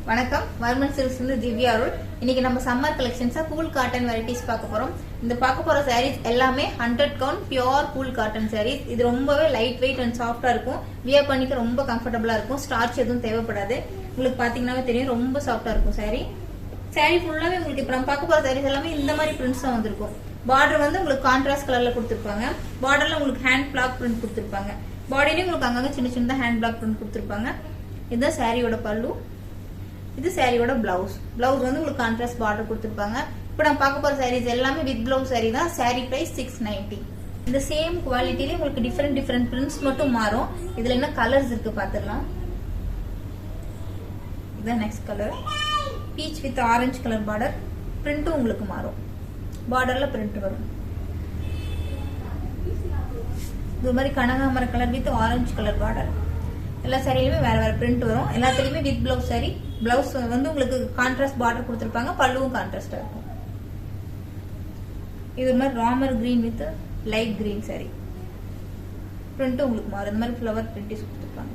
வணக்கம், வர்மன் சில்க்ஸ்ல திவ்யா அருள். இன்னைக்கு நம்ம சம்மர் கலெக்ஷன்ஸா கூல் காட்டன் வெரைட்டிஸ் பார்க்க போறோம். இந்த பார்க்க போற சாரீஸ் எல்லாமே 100 count pure cool cotton saris. இது ரொம்பவே லைட் வெயிட் அண்ட் சாஃப்டா இருக்கும். வியர் பண்ணிக்க ரொம்ப கம்ஃபர்டபுளா இருக்கும். ஸ்டார்ச் எதுவும் தேவைப்படாது. உங்களுக்கு பாத்தீங்கன்னா தெரியும், ரொம்ப சாஃப்டா இருக்கும் சாரீ. சாரீ ஃபுல்லாவே உங்களுக்கு இப்ப நம்ம பார்க்க போற சாரீஸ் எல்லாமே இந்த மாதிரி பிரிண்ட்ஸ் தான் வந்திருக்கும். பார்டர் வந்து உங்களுக்கு கான்ட்ராஸ்ட் கலர்ல கொடுத்திருப்பாங்க. பார்டர்ல உங்களுக்கு ஹேண்ட் பிளாக் பிரிண்ட் கொடுத்திருப்பாங்க. பாடியிலயும் உங்களுக்கு அங்கங்க சின்ன சின்ன ஹேண்ட் பிளாக் பிரிண்ட் கொடுத்திருப்பாங்க. இதுதான் சாரியோட பல்லு. இது சாரியோட பிளவுஸ். பிளவுஸ் வந்து உங்களுக்கு கான்ட்ராஸ்ட் பார்டர் கொடுத்திருப்பாங்க. இப்போ நம்ம பார்க்க போற சாரீஸ் எல்லாமே வித் பிளவுஸ் சாரி தான். சாரி பிரைஸ் 690. இந்த சேம் குவாலிட்டில உங்களுக்கு டிஃபரெண்ட் பிரிண்ட்ஸ் மட்டும் மாறும். இதுல என்ன கலர்ஸ் இருக்கு பாத்துடலாம். இதான் next colour. Peach with orange colour border. பிரிண்ட்டும் உங்களுக்கு மாறும். பார்டர்ல பிரிண்ட் வரும். இது மாதிரி கனகாமர colour with orange colour border. எல்லா சாரியிலுமே வேற வேற பிரிண்ட் வரும். எல்லாத்துலயுமே வித் பிளவுஸ் சாரி. பிளவுஸ் வந்து உங்களுக்கு கான்ட்ராஸ்ட் பார்டர் கொடுத்திருப்பாங்க. பல்லுவும் கான்ட்ராஸ்டா இருக்கும். இது மாதிரி Ramar green with light green sari. Print உங்களுக்கு மாறும். இந்த மாதிரி ஃப்ளவர் பிரிண்டிஸ் கொடுத்திருப்பாங்க.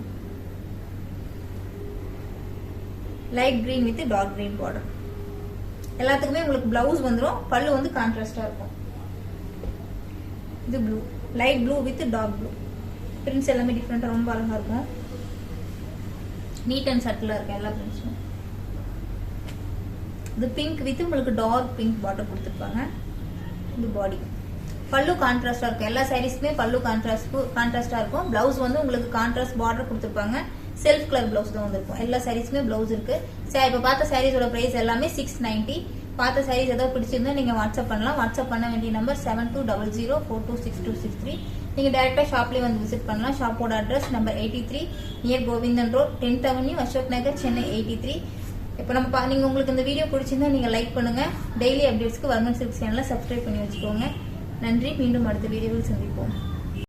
Light green with dark green border. எல்லாத்துக்குமே உங்களுக்கு பிளவுஸ் வந்துடும். பல்லு வந்து கான்ட்ராஸ்டா இருக்கும். இது blue, light blue with dark blue. Prints எல்லாமே டிஃப்ரெண்டா ரொம்ப அழகா இருக்கும். நீட் அண்ட் சட்டிலா இருக்கு எல்லா பிரிண்ட்ஸும். இது பிங்க் வித் உங்களுக்கு டார்க் பிங்க் பார்டர் கொடுத்திருப்பாங்க. இது பாடி. பல்லு கான்ட்ராஸ்டா இருக்கும். எல்லா சாரீஸ்க்குமே பல்லு கான்ட்ராஸ்டா இருக்கும். பிளவுஸ் வந்து உங்களுக்கு கான்ட்ராஸ்ட் பார்டர் கொடுத்திருப்பாங்க. செல்ஃப் கலர் பிளவுஸ் தான் வந்திருக்கும். எல்லா சாரீஸ்க்குமே பிளவுஸ் இருக்கு. இப்ப பார்த்த சாரீஸோட பிரைஸ் எல்லாமே 690. பார்த்த சாரீஸ் ஏதாவது பிடிச்சிருந்தா நீங்க வாட்ஸ்அப் பண்ணலாம். வாட்ஸ்அப் பண்ண வேண்டிய நம்பர் 7200426263. நீங்க டைரக்டா ஷாப்லயே வந்து விசிட் பண்ணலாம். ஷாப்போட address number 83 near Govindan road, 10th Avenue, Ashok Nagar, Chennai 83. இப்போ நீங்க உங்களுக்கு இந்த வீடியோ பிடிச்சிருந்தா நீங்க லைக் பண்ணுங்க. டெய்லி அப்டேட்ஸ்க்கு வர்மன் சில்க்ஸ் சேனலை சப்ஸ்கிரைப் பண்ணி வச்சுக்கோங்க. நன்றி. மீண்டும் அடுத்த வீடியோவில் சந்திப்போம்.